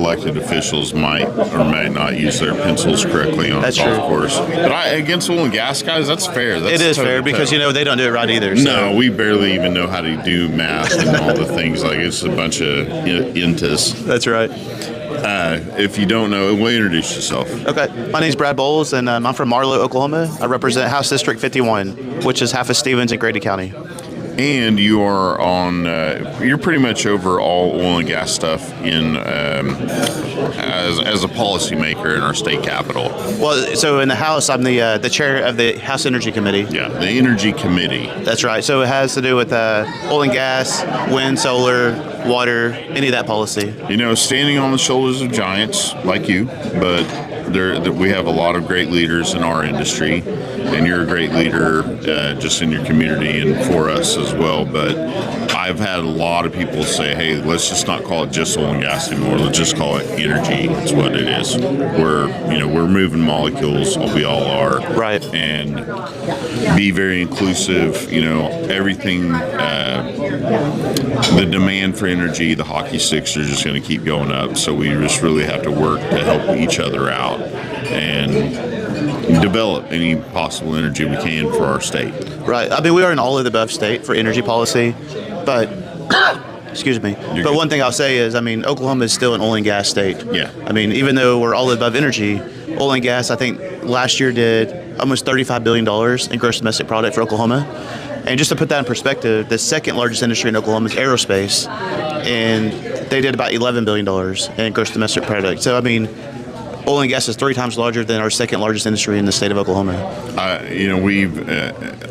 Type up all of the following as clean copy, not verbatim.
elected officials might or might not use their pencils correctly on a golf course. But against oil and gas guys, that's fair. That's it is fair because, they don't do it right either. So. No, we barely even know how to do math and all the things. Like, it's a bunch of intus. That's right. If you don't know, well, introduce yourself. Okay. My name's Brad Boles, and I'm from Marlow, Oklahoma. I represent House District 51, which is half of Stevens and Grady County. And you are on, you're pretty much over all oil and gas stuff as a policymaker in our state capital. Well, so in the House, I'm the chair of the House Energy Committee. Yeah, the Energy Committee. That's right. So it has to do with oil and gas, wind, solar, water, any of that policy. Standing on the shoulders of giants like you, but we have a lot of great leaders in our industry, and you're a great leader just in your community and for us as well. But I've had a lot of people say, hey, let's just not call it just oil and gas anymore. Let's just call it energy. It's what it is. We're moving molecules. We all are. Right. And be very inclusive. Everything, the demand for energy, the hockey sticks are just going to keep going up. So we just really have to work to help each other out and develop any possible energy we can for our state. Right. I mean, we are an all of the above state for energy policy, but excuse me. You're but good. one thing I'll say is, Oklahoma is still an oil and gas state. Yeah. Even though we're all above energy, oil and gas, I think last year did almost $35 billion in gross domestic product for Oklahoma. And just to put that in perspective, the second largest industry in Oklahoma is aerospace, and they did about $11 billion in gross domestic product. So, oil and gas is 3 times larger than our second largest industry in the state of Oklahoma.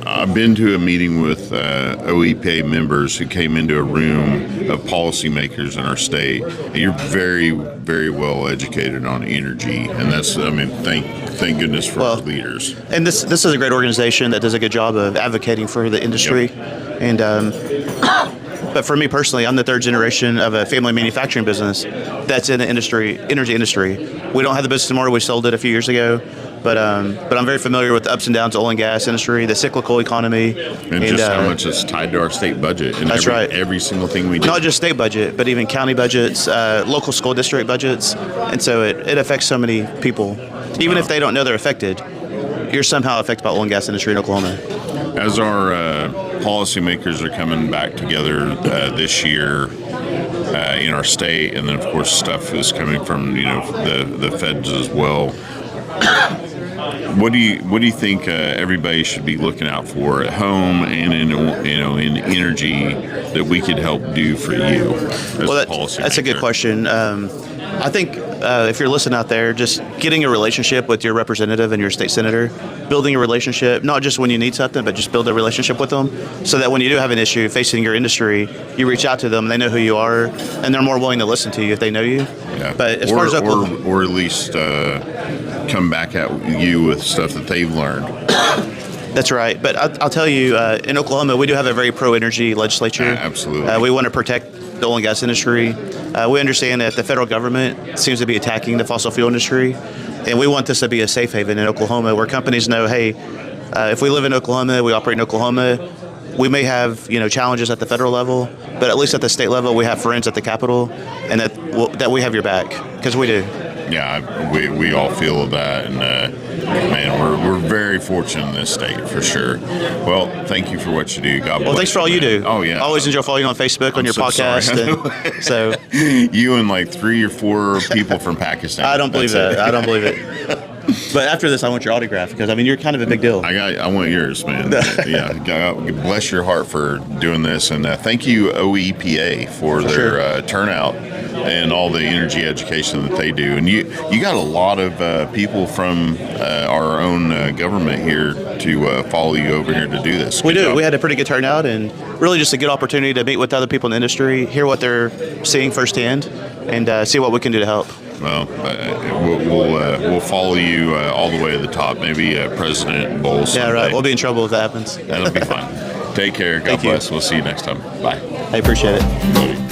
I've been to a meeting with OEPA members who came into a room of policymakers in our state. And you're very, very well educated on energy, and that's, thank goodness for our leaders. And this is a great organization that does a good job of advocating for the industry. Yep. And but for me personally, I'm the third generation of a family manufacturing business that's in the energy industry. We don't have the business anymore. We sold it a few years ago. But I'm very familiar with the ups and downs of the oil and gas industry, the cyclical economy. And just how much it's tied to our state budget. And that's right. Every single thing we do. Not just state budget, but even county budgets, local school district budgets. And so it affects so many people. Even if they don't know they're affected, you're somehow affected by the oil and gas industry in Oklahoma. As our policymakers are coming back together this year in our state, and then of course stuff is coming from the feds as well. What do you think everybody should be looking out for at home and in energy that we could help do for you as a policymaker? That's a good question. I think if you're listening out there, just getting a relationship with your representative and your state senator, building a relationship, not just when you need something, but just build a relationship with them so that when you do have an issue facing your industry, you reach out to them, they know who you are, and they're more willing to listen to you if they know you. Yeah. But as far as Oklahoma, or at least come back at you with stuff that they've learned. That's right. But I'll tell you, in Oklahoma, we do have a very pro-energy legislature. Absolutely. We want to protect the oil and gas industry. We understand that the federal government seems to be attacking the fossil fuel industry, and we want this to be a safe haven in Oklahoma where companies know, hey, if we live in Oklahoma, we operate in Oklahoma, we may have challenges at the federal level, but at least at the state level, we have friends at the Capitol, and that we have your back, because we do. Yeah, we all feel that, and man, we're very fortunate in this state for sure. Well, thank you for what you do. God bless. Well, thanks for all you do. Oh yeah, I always enjoy following you on Facebook, on your podcast. And so you and like 3 or 4 people from Pakistan. I don't believe that. I don't believe it. But after this, I want your autograph because you're kind of a big deal. I want yours, man. Yeah, God bless your heart for doing this, and thank you OEPA for their turnout and all the energy education that they do. And you got a lot of people from our own government here to follow you over here to do this. We do. We had a pretty good turnout, and really just a good opportunity to meet with other people in the industry, hear what they're seeing firsthand, and see what we can do to help. Well, we'll follow you all the way to the top. Maybe President Boles. Yeah, right. We'll be in trouble if that happens. That'll be fine. Take care. God bless. We'll see you next time. Bye. I appreciate it.